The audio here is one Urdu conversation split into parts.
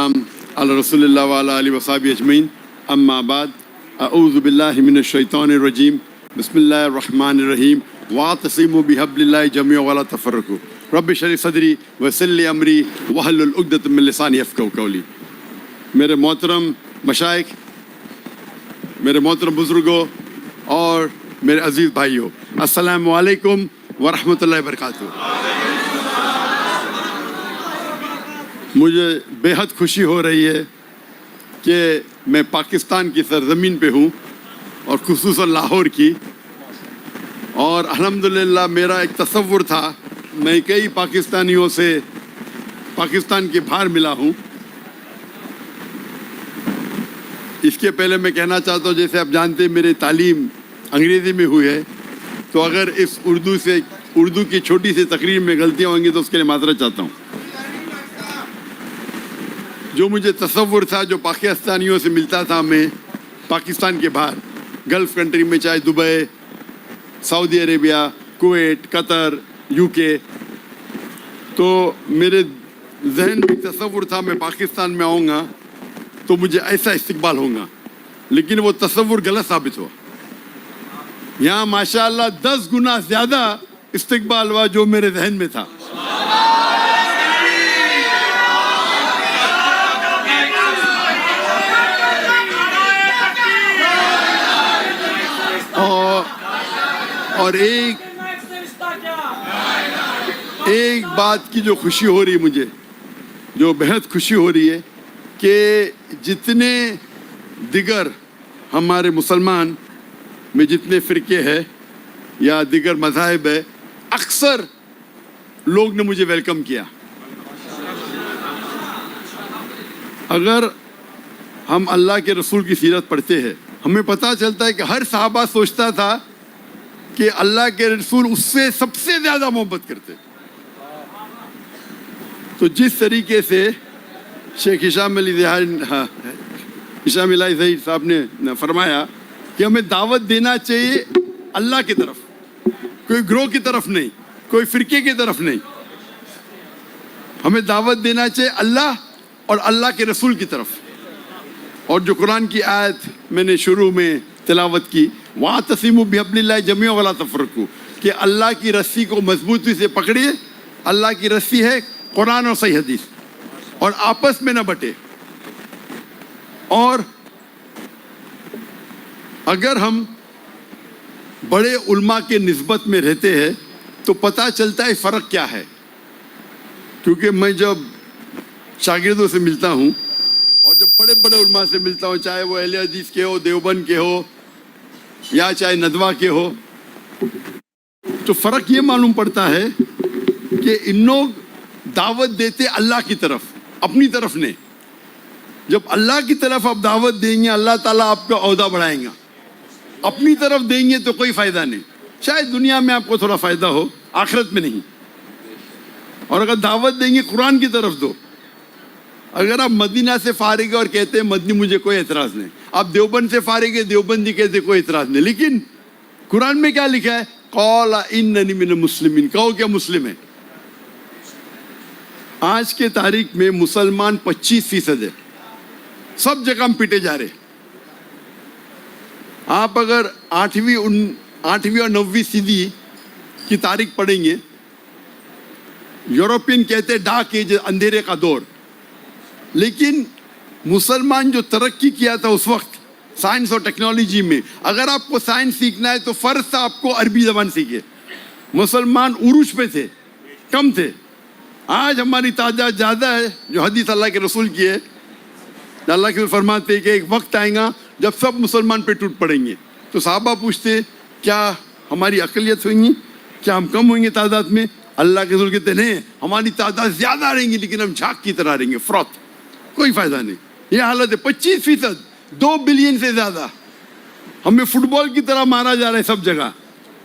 والسلام علی رسول اللہ وعلی آلہ وصحبہ اجمعین اما بعد اعوذ باللہ من الشیطان الرجیم بسم اللہ الرحمن الرحیم واعتصموا بحبل اللہ جميعا ولا تفرقوا رب اشرح صدری ویسر لی امری واحلل عقدۃ من لسانی یفقہوا قولی۔ میرے محترم مشائخ، میرے محترم بزرگوں اور میرے عزیز بھائیوں، السلام علیکم ورحمۃ اللہ وبرکاتہ۔ مجھے بے حد خوشی ہو رہی ہے کہ میں پاکستان کی سرزمین پہ ہوں اور خصوصاً لاہور کی، اور الحمدللہ میرا ایک تصور تھا، میں کئی پاکستانیوں سے پاکستان کے باہر ملا ہوں۔ اس کے پہلے میں کہنا چاہتا ہوں، جیسے آپ جانتے ہیں میری تعلیم انگریزی میں ہوئی ہے، تو اگر اس اردو کی چھوٹی سی تقریر میں غلطیاں ہوں گی تو اس کے لیے معذرت چاہتا ہوں۔ جو مجھے تصور تھا، جو پاکستانیوں سے ملتا تھا میں پاکستان کے باہر گلف کنٹری میں، چاہے Dubai, Saudi Arabia, Kuwait, Qatar, you کے، تو میرے ذہن میں تصور تھا میں پاکستان میں آؤں گا تو مجھے ایسا استقبال ہوگا، لیکن وہ تصور غلط ثابت ہوا۔ یہاں ماشاءاللہ 10 گنا زیادہ استقبال ہوا جو میرے ذہن میں تھا۔ اور ایک بات کی جو خوشی ہو رہی ہے مجھے، جو بہت خوشی ہو رہی ہے، کہ جتنے دیگر ہمارے مسلمان میں جتنے فرقے ہیں یا دیگر مذاہب ہے، اکثر لوگ نے مجھے ویلکم کیا۔ اگر ہم اللہ کے رسول کی سیرت پڑھتے ہیں، ہمیں پتہ چلتا ہے کہ ہر صحابہ سوچتا تھا کہ اللہ کے رسول اس سے سب سے زیادہ محبت کرتے۔ تو جس طریقے سے شیخ ہشام الہی ظہیر صاحب نے فرمایا کہ ہمیں دعوت دینا چاہیے اللہ کی طرف، کوئی گروہ کی طرف نہیں، کوئی فرقے کی طرف نہیں، ہمیں دعوت دینا چاہیے اللہ اور اللہ کے رسول کی طرف۔ اور جو قرآن کی آیت میں نے شروع میں تلاوت کی، وَاعْتَصِمُوا بِحَبْلِ اللَّهِ جَمِيعًا وَلَا تَفَرَّقُوا، کہ اللہ کی رسی کو مضبوطی سے پکڑیے۔ اللہ کی رسی ہے قرآن اور صحیح حدیث، اور آپس میں نہ بٹے۔ اور اگر ہم بڑے علماء کے نسبت میں رہتے ہیں تو پتہ چلتا ہے فرق کیا ہے، کیونکہ میں جب شاگردوں سے ملتا ہوں اور جب بڑے بڑے علماء سے ملتا ہوں، چاہے وہ اہل حدیث کے ہو، دیوبند کے ہو، یا چاہے ندوہ کے ہو، تو فرق یہ معلوم پڑتا ہے کہ ان لوگ دعوت دیتے اللہ کی طرف، اپنی طرف نہیں۔ جب اللہ کی طرف آپ دعوت دیں گے، اللہ تعالیٰ آپ کا عہدہ بڑھائیں گا۔ اپنی طرف دیں گے تو کوئی فائدہ نہیں، شاید دنیا میں آپ کو تھوڑا فائدہ ہو، آخرت میں نہیں۔ اور اگر دعوت دیں گے قرآن کی طرف دو۔ اگر آپ مدینہ سے فارغ ہیں اور کہتے ہیں مدنی مجھے کوئی اعتراض نہیں، آپ دیوبند سے فارغ ہیں، دیوبندی کہتے کوئی اعتراض نہیں، لیکن قرآن میں کیا لکھا ہے؟ قال اننی من المسلمین، کہو کیا مسلم ہے۔ آج کے تاریخ میں مسلمان 25% ہے، سب جگہ ہم پیٹے جا رہے۔ آپ اگر 8ویں اور 9ویں صدی کی تاریخ پڑھیں گے، یورپین کہتے ڈارک ایج، اندھیرے کا دور، لیکن مسلمان جو ترقی کیا تھا اس وقت سائنس اور ٹیکنالوجی میں، اگر آپ کو سائنس سیکھنا ہے تو فرض تھا آپ کو عربی زبان سیکھے۔ مسلمان عروج پہ تھے، کم تھے۔ آج ہماری تعداد زیادہ ہے، جو حدیث اللہ کے رسول کی ہے۔ اللہ کے رسول فرماتے ہیں کہ ایک وقت آئے گا جب سب مسلمان پہ ٹوٹ پڑیں گے۔ تو صحابہ پوچھتے کیا ہماری اقلیت ہوئیں گی، کیا ہم کم ہوئیں گے تعداد میں؟ اللہ کے رسول کہتے نہیں، ہماری تعداد زیادہ رہیں گی، لیکن ہم جھاگ کی طرح رہیں گے، فروت، کوئی فائدہ نہیں۔ یہ حالت ہے، 25%، 2 بلین سے زیادہ۔ ہمیں فٹ بال کی طرح مارا جا رہا ہے سب جگہ۔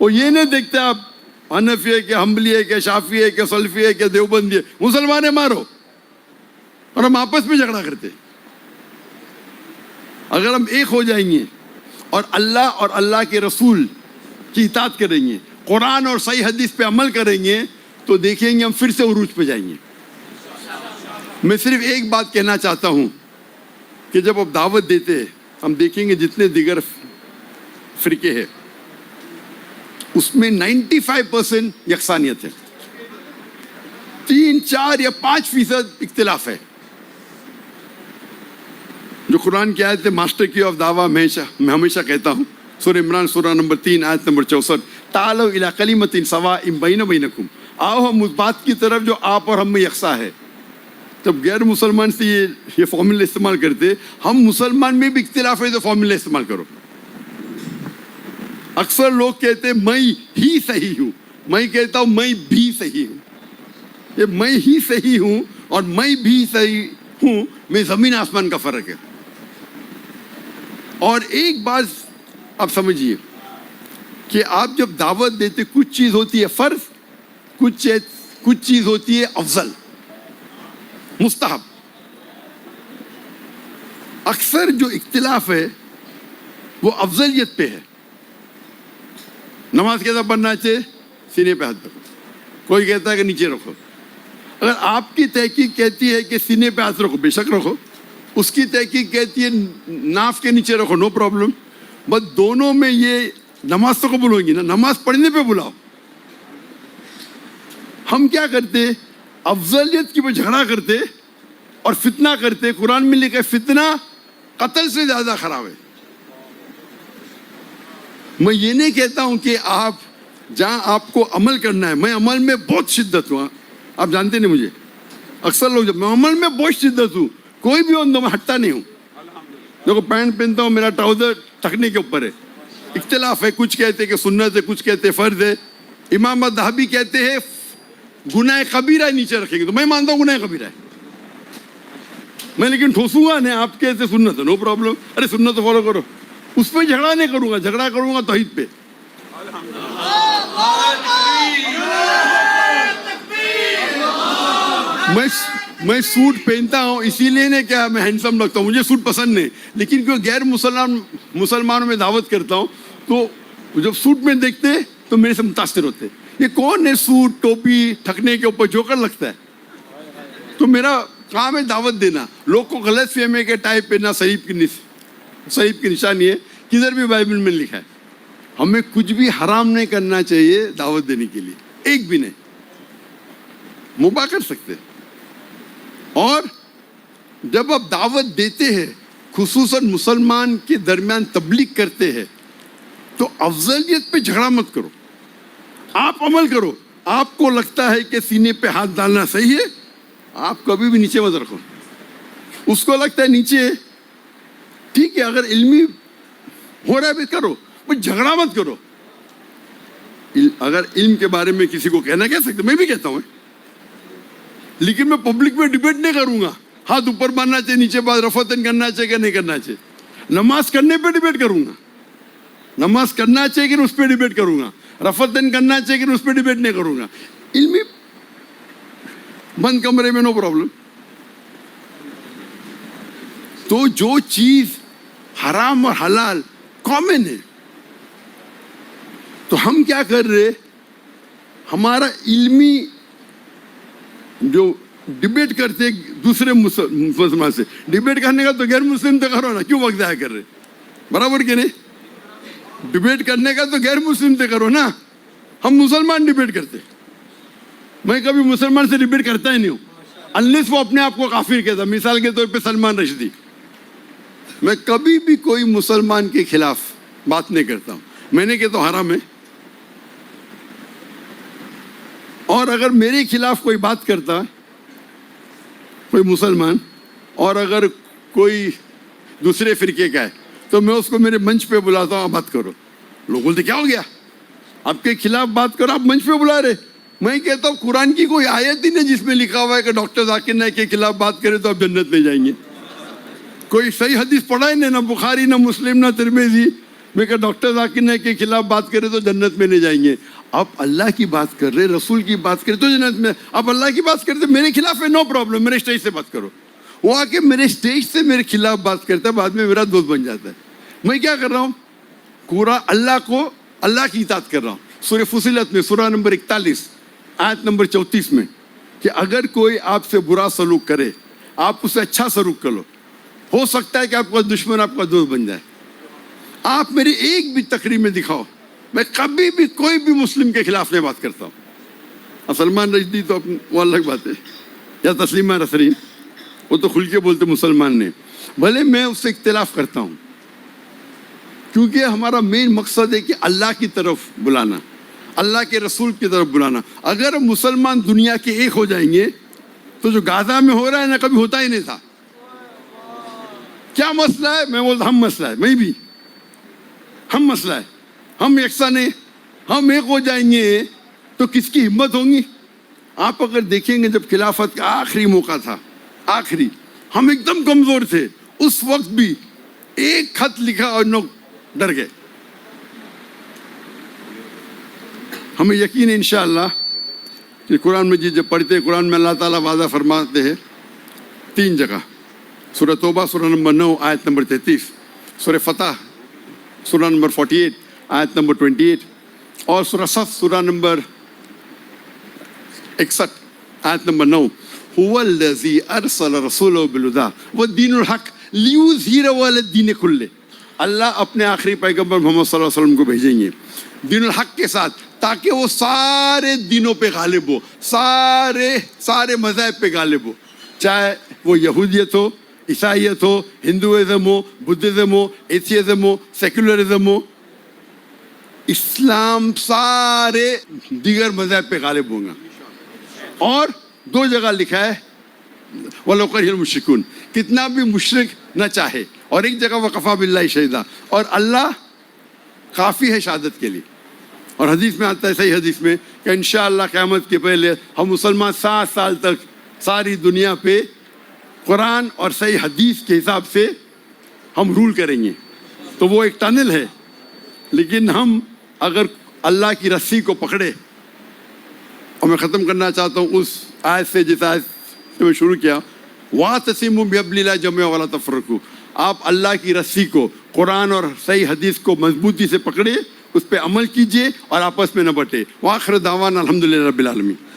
وہ یہ نہیں دیکھتے آپ حنفی ہے کہ حنبلی ہے کہ شافعی ہے کہ سلفی ہے کہ دیوبندی ہے، مسلمان مارو، اور ہم آپس میں جھگڑا کرتے۔ اگر ہم ایک ہو جائیں گے اور اللہ کے رسول کی اطاعت کریں گے، قرآن اور صحیح حدیث پہ عمل کریں گے، تو دیکھیں گے ہم پھر سے عروج پہ جائیں گے۔ میں صرف ایک بات کہنا چاہتا ہوں کہ جب آپ دعوت دیتے ہیں، ہم دیکھیں گے جتنے دیگر فرقے ہیں اس میں 95% یکسانیت ہے، 3، 4 یا 5% اختلاف ہے. جو قرآن کی آیت ہے ماسٹر کی آف دعویٰ میں ہمیشہ کہتا ہوں، سورہ عمران سورہ نمبر 3 آیت نمبر 64، تعالوا الی کلمۃ سواء بین بینکم، آؤ ہم اس بات کی طرف جو آپ اور ہم میں یکساں ہے. جب غیر مسلمان سے یہ فارمولہ استعمال کرتے، ہم مسلمان میں بھی اختلاف ہے تو فارمولہ استعمال کرو. اکثر لوگ کہتے ہیں میں ہی صحیح ہوں، میں کہتا ہوں میں بھی صحیح ہوں. یہ میں ہی صحیح ہوں اور میں بھی صحیح ہوں میں زمین آسمان کا فرق ہے. اور ایک بات آپ سمجھیے کہ آپ جب دعوت دیتے کچھ چیز ہوتی ہے فرض، کچھ چیز ہوتی ہے افضل، مستحب. اکثر جو اختلاف ہے وہ افضلیت پہ ہے. نماز کیسا پڑھنا چاہیے؟ سینے پہ ہاتھ رکھو. کوئی کہتا ہے کہ نیچے رکھو. اگر آپ کی تحقیق کہتی ہے کہ سینے پہ ہاتھ رکھو، بے شک رکھو. اس کی تحقیق کہتی ہے ناف کے نیچے رکھو، نو پرابلم. بس دونوں میں یہ نماز تو قبول ہوگی نا، نماز پڑھنے پہ بلاؤ. ہم کیا کرتے؟ افضلیت کی پہ جھگڑا کرتے اور فتنہ کرتے. قرآن میں لکھا ہے فتنہ قتل سے زیادہ خراب ہے. میں یہ نہیں کہتا ہوں کہ آپ جہاں آپ کو عمل کرنا ہے، میں عمل میں بہت شدت ہوں. آپ جانتے نہیں مجھے، اکثر لوگ جب میں عمل میں بہت شدت ہوں، کوئی بھی ہوں تو میں ہٹتا نہیں ہوں. دیکھو پینٹ پہنتا ہوں، میرا ٹراؤزر ٹھکنے کے اوپر ہے. اختلاف ہے، کچھ کہتے کہ سنت ہے، کچھ کہتے فرض ہے. امام ذہبی کہتے ہیں گناہ کبیرہ نیچے رکھیں گے، تو میں مانتا ہوں گناہ کبیرہ ہے. میں لیکن ٹھوسوں گا نہیں. آپ کہتے سنت ہے، نو پرابلم، ارے سنت تو فالو کرو. اس پہ جھگڑا نہیں کروں گا، جھگڑا کروں گا توحید پہ. میں سوٹ پہنتا ہوں اسی لیے نہیں کہ میں ہینڈسم لگتا ہوں، مجھے سوٹ پسند نہیں. لیکن کیوں غیر مسلمانوں میں دعوت کرتا ہوں تو جب سوٹ میں دیکھتے تو میرے سے متاثر ہوتے. یہ کون ہے سوٹ ٹوپی ٹھکنے کے اوپر جوکر لگتا ہے؟ تو میرا کام ہے دعوت دینا. لوگ کو غلط فہمی ہے کہ ٹائی پہننا صحیح کی نشانی ہے. کدھر بھی بائبل میں لکھا ہے. ہمیں کچھ بھی حرام نہیں کرنا چاہیے دعوت دینے کے لیے، ایک بھی نہیں. مباح کر سکتے. اور جب آپ دعوت دیتے ہیں، خصوصاً مسلمان کے درمیان تبلیغ کرتے ہیں، تو افضلیت پہ جھگڑا مت کرو. آپ عمل کرو. آپ کو لگتا ہے کہ سینے پہ ہاتھ ڈالنا صحیح ہے، آپ کبھی بھی نیچے مت رکھو. اس کو لگتا ہے نیچے، ٹھیک ہے، اگر علمی ہو رہا ہے بھی کرو، پر جھگڑا مت کرو. اگر علم کے بارے میں کسی کو کہنا کہہ سکتے، میں بھی کہتا ہوں، لیکن میں پبلک میں ڈیبیٹ نہیں کروں گا. ہاتھ اوپر مارنا چاہیے، نیچے بات رفتن کرنا چاہیے کہ نہیں کرنا چاہیے. نماز کرنے پہ ڈیبیٹ کروں گا. نماز کرنا چاہیے کہ اس پہ ڈیبیٹ کروں گا. رفتن کرنا چاہیے کہ اس پہ ڈیبیٹ نہیں کروں گا. علمی بند کمرے میں نو پرابلم. تو جو چیز حرام اور حلال کامن ہے، تو ہم کیا کر رہے؟ ہمارا علمی جو ڈیبیٹ کرتے دوسرے مسلمان سے، ڈیبیٹ کرنے کا تو غیر مسلم تو کرو نا، کیوں وقت ضائع کر رہے؟ برابر کہ نہیں؟ ڈیبیٹ کرنے کا تو غیر مسلم سے کرو نا. ہم مسلمان ڈیبیٹ کرتے. میں کبھی مسلمان سے ڈیبیٹ کرتا ہی نہیں ہوں انلیس وہ اپنے آپ کو کافر کہتا. مثال کے طور پہ سلمان رشدی، میں کبھی بھی کوئی مسلمان کے خلاف بات نہیں کرتا ہوں. میں نے کہتا ہوں حرام ہے. اور اگر میرے خلاف کوئی بات کرتا کوئی مسلمان، اور اگر کوئی دوسرے فرقے کا ہے، تو میں اس کو میرے منچ پہ بلاتا ہوں، بات کرو. لوگ بولتے کیا ہو گیا، آپ کے خلاف بات کرو، آپ منچ پہ بلا رہے. میں کہتا ہوں قرآن کی کوئی آیت ہی نہیں جس میں لکھا ہوا ہے کہ ڈاکٹر ذاکر نائک کے خلاف بات کرے تو آپ جنت میں جائیں گے. کوئی صحیح حدیث پڑھا ہی نہیں، نہ بخاری، نہ مسلم، نہ ترمذی میں کہ ڈاکٹر ذاکر نائک کے خلاف بات کرے تو جنت میں نہیں جائیں گے. آپ اللہ کی بات کر رہے، رسول کی بات کرے تو جنت میں. آپ اللہ کی بات کرتے میرے خلاف ہے، نو پرابلم، میرے اسٹیج سے بات کرو. وہ آ کے میرے اسٹیج سے میرے خلاف بات کرتا ہے، بعد میں میرا دوست بن جاتا ہے. میں کیا کر رہا ہوں؟ پورا اللہ کی اطاعت کر رہا ہوں. سورہ فصلت میں سورہ نمبر 41 آیت نمبر 34 میں کہ اگر کوئی آپ سے برا سلوک کرے آپ اس سے اچھا سلوک کر لو. ہو سکتا ہے کہ آپ کا دشمن آپ کا دوست بن جائے. آپ میری ایک بھی تقریر میں دکھاؤ, میں کبھی بھی کوئی بھی مسلم کے خلاف نہیں بات کرتا ہوں. سلمان رشدی تو وہ الگ بات ہے, یا تسلیمہ نسرین, وہ تو کھل کے بولتے مسلمان نے, بھلے میں اس سے اختلاف کرتا ہوں, کیونکہ ہمارا مین مقصد ہے کہ اللہ کی طرف بلانا, اللہ کے رسول کی طرف بلانا. اگر مسلمان دنیا کے ایک ہو جائیں گے تو جو غازہ میں ہو رہا ہے نا, کبھی ہوتا ہی نہیں تھا. کیا مسئلہ ہے؟ میں بولتا ہم مسئلہ ہے, میں بھی ہم مسئلہ ہے, ہم یکساں ہیں, ہم ایک ہو جائیں گے تو کس کی ہمت ہوگی؟ آپ اگر دیکھیں گے جب خلافت کا آخری موقع تھا, آخری, ہم ایک دم کمزور تھے, اس وقت بھی ایک خط لکھا اور لوگ ڈر گئے. ہمیں یقین ہے انشاءاللہ کہ قرآن مجید جب پڑھتے ہیں, قرآن میں اللہ تعالیٰ وعدہ فرماتے ہیں 3 جگہ, سورہ توبہ سورہ نمبر 9 آیت نمبر 33, سورہ فتح سورہ نمبر 48 آیت نمبر 28, اور سورہ صف سورہ نمبر 61 آیت نمبر 9. هو الذی ارسل رسولہ بالہدی والدین الحق لیظہرہ علی الدین کلہ. اللہ اپنے آخری پیغمبر محمد صلی اللہ علیہ وسلم کو بھیجیں گے دین الحق کے ساتھ, تاکہ وہ سارے دینوں پہ غالب ہو, سارے مذاہب پہ غالب ہو, چاہے وہ یہودیت ہو, عیسائیت ہو, ہندوازم ہو, بدھزم ہو, ایتھیزم ہو, سیکولرزم ہو, اسلام سارے دیگر مذاہب پہ غالب ہوں گا. اور 2 جگہ لکھا ہے وَلَوْ كَرِهَ الْمُشْرِكُونَ, کتنا بھی مشرک نہ چاہے, اور ایک جگہ وَكَفَىٰ بِاللَّهِ شَهِيدًا, اور اللہ کافی ہے شہادت کے لیے. اور حدیث میں آتا ہے, صحیح حدیث میں, کہ انشاءاللہ قیامت کے پہلے ہم مسلمان 7 سال تک ساری دنیا پہ قرآن اور صحیح حدیث کے حساب سے ہم رول کریں گے. تو وہ ایک ٹنل ہے, لیکن ہم اگر اللہ کی رسی کو پکڑے, اور میں ختم کرنا چاہتا ہوں اس آیت سے جس آیت سے میں شروع کیا, وَاعْتَصِمُوا بِحَبْلِ اللَّهِ جَمِيعًا وَلَا تَفَرَّقُوا. آپ اللہ کی رسی کو, قرآن اور صحیح حدیث کو مضبوطی سے پکڑے, اس پہ عمل کیجئے اور آپس میں نہ بٹے. وآخر دعوانا الحمدللہ رب العالمین.